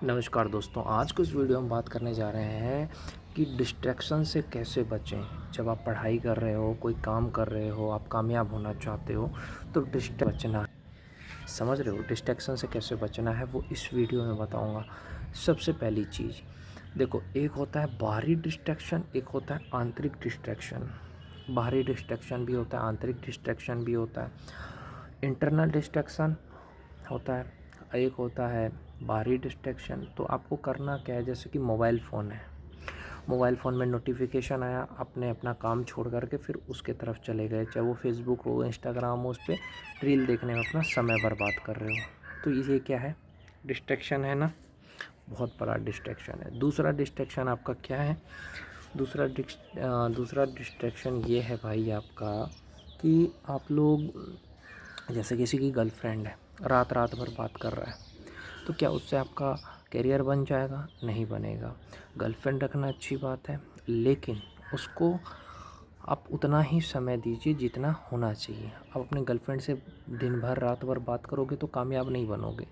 नमस्कार दोस्तों, आज के इस वीडियो में बात करने जा रहे हैं कि डिस्ट्रैक्शन से कैसे बचें। जब आप पढ़ाई कर रहे हो, कोई काम कर रहे हो, आप कामयाब होना चाहते हो तो बचना है। समझ रहे हो डिस्ट्रैक्शन से कैसे बचना है, वो इस वीडियो में बताऊंगा। सबसे पहली चीज़ देखो, एक होता है बाहरी डिस्ट्रैक्शन, एक होता है आंतरिक डिस्ट्रैक्शन। बाहरी डिस्ट्रैक्शन भी होता है, आंतरिक डिस्ट्रैक्शन भी होता है। इंटरनल डिस्ट्रैक्शन होता है, एक होता है बाहरी डिस्ट्रैक्शन। तो आपको करना क्या है, जैसे कि मोबाइल फ़ोन है, मोबाइल फ़ोन में नोटिफिकेशन आया, आपने अपना काम छोड़ करके फिर उसके तरफ चले गए, चाहे वो फेसबुक हो, इंस्टाग्राम हो, उस पर रील देखने में अपना समय बर्बाद कर रहे हो। तो ये क्या है, डिस्ट्रैक्शन है ना, बहुत बड़ा डिस्ट्रैक्शन है। दूसरा डिस्ट्रैक्शन आपका क्या है, दूसरा डिस्ट्रैक्शन ये है भाई आपका कि आप लोग, जैसे किसी की गर्लफ्रेंड है, रात रात भर बात कर रहा है, तो क्या उससे आपका करियर बन जाएगा? नहीं बनेगा। गर्लफ्रेंड रखना अच्छी बात है, लेकिन उसको आप उतना ही समय दीजिए जितना होना चाहिए। आप अपने गर्लफ्रेंड से दिन भर रात भर बात करोगे तो कामयाब नहीं बनोगे।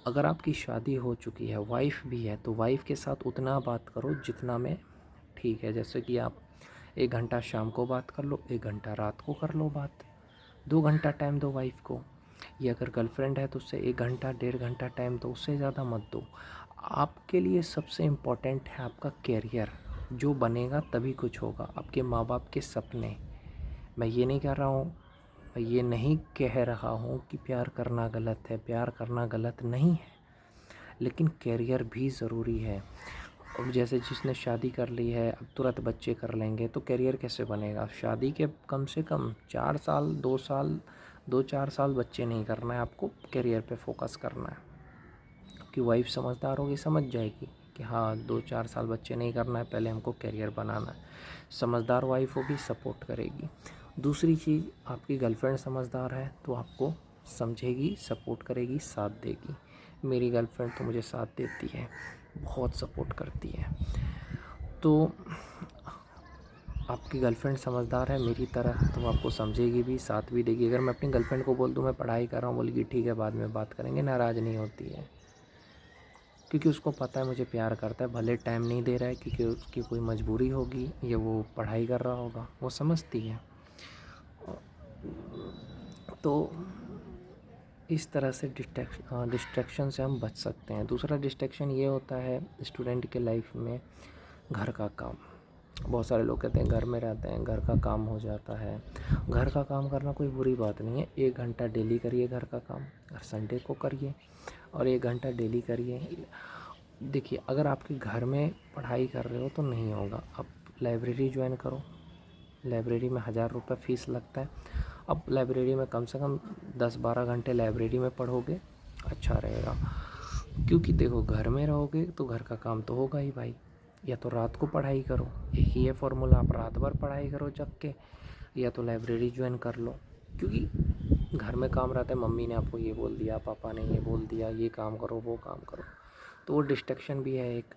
अगर आपकी शादी हो चुकी है, वाइफ भी है, तो वाइफ के साथ उतना बात करो जितना में ठीक है। जैसे कि आप 1 घंटा शाम को बात कर लो, 1 घंटा रात को कर लो बात, 2 घंटा टाइम दो वाइफ को। ये अगर गर्लफ्रेंड है तो उससे 1 घंटा 1.5 घंटा टाइम दो, उससे ज़्यादा मत दो। आपके लिए सबसे इम्पोर्टेंट है आपका कैरियर, जो बनेगा तभी कुछ होगा। आपके माँ बाप के सपने, मैं ये नहीं कह रहा हूँ, मैं ये नहीं कह रहा हूँ कि प्यार करना गलत है, प्यार करना गलत नहीं है, लेकिन कैरियर भी ज़रूरी है। अब जैसे जिसने शादी कर ली है, अब तुरंत बच्चे कर लेंगे तो करियर कैसे बनेगा? शादी के कम से कम 4 साल, 2 साल, 2-4 साल बच्चे नहीं करना है, आपको करियर पे फोकस करना है। कि वाइफ समझदार होगी, समझ जाएगी कि हाँ 2-4 साल बच्चे नहीं करना है, पहले हमको करियर बनाना है। समझदार वाइफ होगी, सपोर्ट करेगी। दूसरी चीज़, आपकी गर्लफ्रेंड समझदार है तो आपको समझेगी, सपोर्ट करेगी, साथ देगी। मेरी गर्लफ्रेंड तो मुझे साथ देती है, बहुत सपोर्ट करती है। तो आपकी गर्लफ्रेंड समझदार है मेरी तरह, तो आपको समझेगी भी, साथ भी देगी। अगर मैं अपनी गर्लफ्रेंड को बोल दूँ मैं पढ़ाई कर रहा हूँ, बोलेगी ठीक है बाद में बात करेंगे, नाराज़ नहीं होती है। क्योंकि उसको पता है मुझे प्यार करता है, भले टाइम नहीं दे रहा है क्योंकि उसकी कोई मजबूरी होगी या वो पढ़ाई कर रहा होगा, वो समझती है। तो इस तरह से डिस्ट्रैक्शन से हम बच सकते हैं। दूसरा डिस्ट्रैक्शन ये होता है स्टूडेंट के लाइफ में, घर का काम। बहुत सारे लोग कहते हैं घर में रहते हैं, घर का काम हो जाता है। घर का काम करना कोई बुरी बात नहीं है, 1 घंटा डेली करिए घर का काम, हर संडे को करिए और 1 घंटा डेली करिए। देखिए, अगर आपके घर में पढ़ाई कर रहे हो तो नहीं होगा, आप लाइब्रेरी ज्वाइन करो। लाइब्रेरी में 1000 रुपये फ़ीस लगता है। अब लाइब्रेरी में कम से कम 10-12 घंटे लाइब्रेरी में पढ़ोगे, अच्छा रहेगा। क्योंकि देखो, घर में रहोगे तो घर का काम तो होगा ही भाई। या तो रात को पढ़ाई करो, एक ही है फॉर्मूला, आप रात भर पढ़ाई करो जग के, या तो लाइब्रेरी ज्वाइन कर लो। क्योंकि घर में काम रहता है, मम्मी ने आपको ये बोल दिया, पापा ने ये बोल दिया, ये काम करो वो काम करो, तो वो डिस्ट्रैक्शन भी है एक,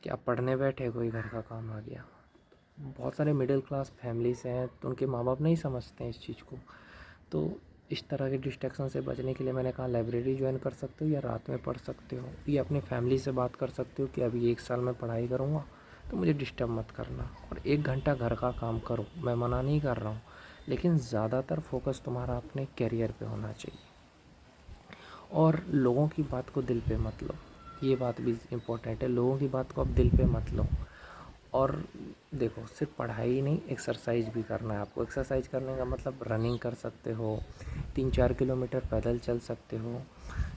कि आप पढ़ने बैठे, कोई घर का काम आ गया। बहुत सारे मिडिल क्लास फैमिलीज़ हैं तो उनके माँ बाप नहीं समझते हैं इस चीज़ को। तो इस तरह के डिस्ट्रैक्शन से बचने के लिए मैंने कहा लाइब्रेरी ज्वाइन कर सकते हो, या रात में पढ़ सकते हो, या अपनी फैमिली से बात कर सकते हो कि अभी 1 साल में पढ़ाई करूँगा तो मुझे डिस्टर्ब मत करना, और 1 घंटा घर का काम करो। मैं मना नहीं कर रहा हूँ, लेकिन ज़्यादातर फोकस तुम्हारा अपने करियर पे होना चाहिए, और लोगों की बात को दिल पे मत लो। ये बात भी इम्पोर्टेंट है, लोगों की बात को आप दिल पे मत लो। और देखो, सिर्फ पढ़ाई ही नहीं, एक्सरसाइज भी करना है आपको। एक्सरसाइज करने का मतलब रनिंग कर सकते हो, 3-4 किलोमीटर पैदल चल सकते हो।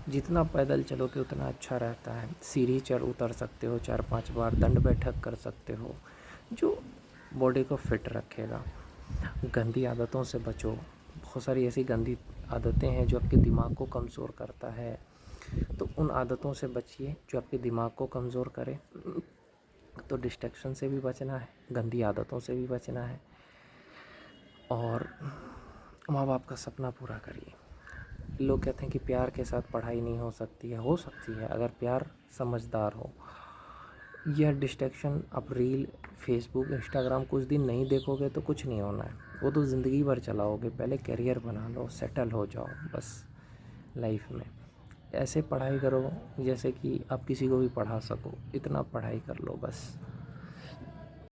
जितना पैदल चलोगे उतना अच्छा रहता है। सीढ़ी चढ़ उतर सकते हो 4-5 बार, दंड बैठक कर सकते हो, जो बॉडी को फिट रखेगा। गंदी आदतों से बचो। बहुत सारी ऐसी गंदी आदतें हैं जो आपके दिमाग को कमज़ोर करता है, तो उन आदतों से बचिए जो आपके दिमाग को कमज़ोर करे। तो डिस्ट्रैक्शन से भी बचना है, गंदी आदतों से भी बचना है, और माँ बाप का सपना पूरा करिए। लोग कहते हैं कि प्यार के साथ पढ़ाई नहीं हो सकती है, हो सकती है अगर प्यार समझदार हो। यह डिस्ट्रैक्शन, आप रील, फेसबुक, इंस्टाग्राम कुछ दिन नहीं देखोगे तो कुछ नहीं होना है, वो तो ज़िंदगी भर चलाओगे। पहले करियर बना लो, सेटल हो जाओ बस लाइफ में। ऐसे पढ़ाई करो जैसे कि आप किसी को भी पढ़ा सको, इतना पढ़ाई कर लो बस।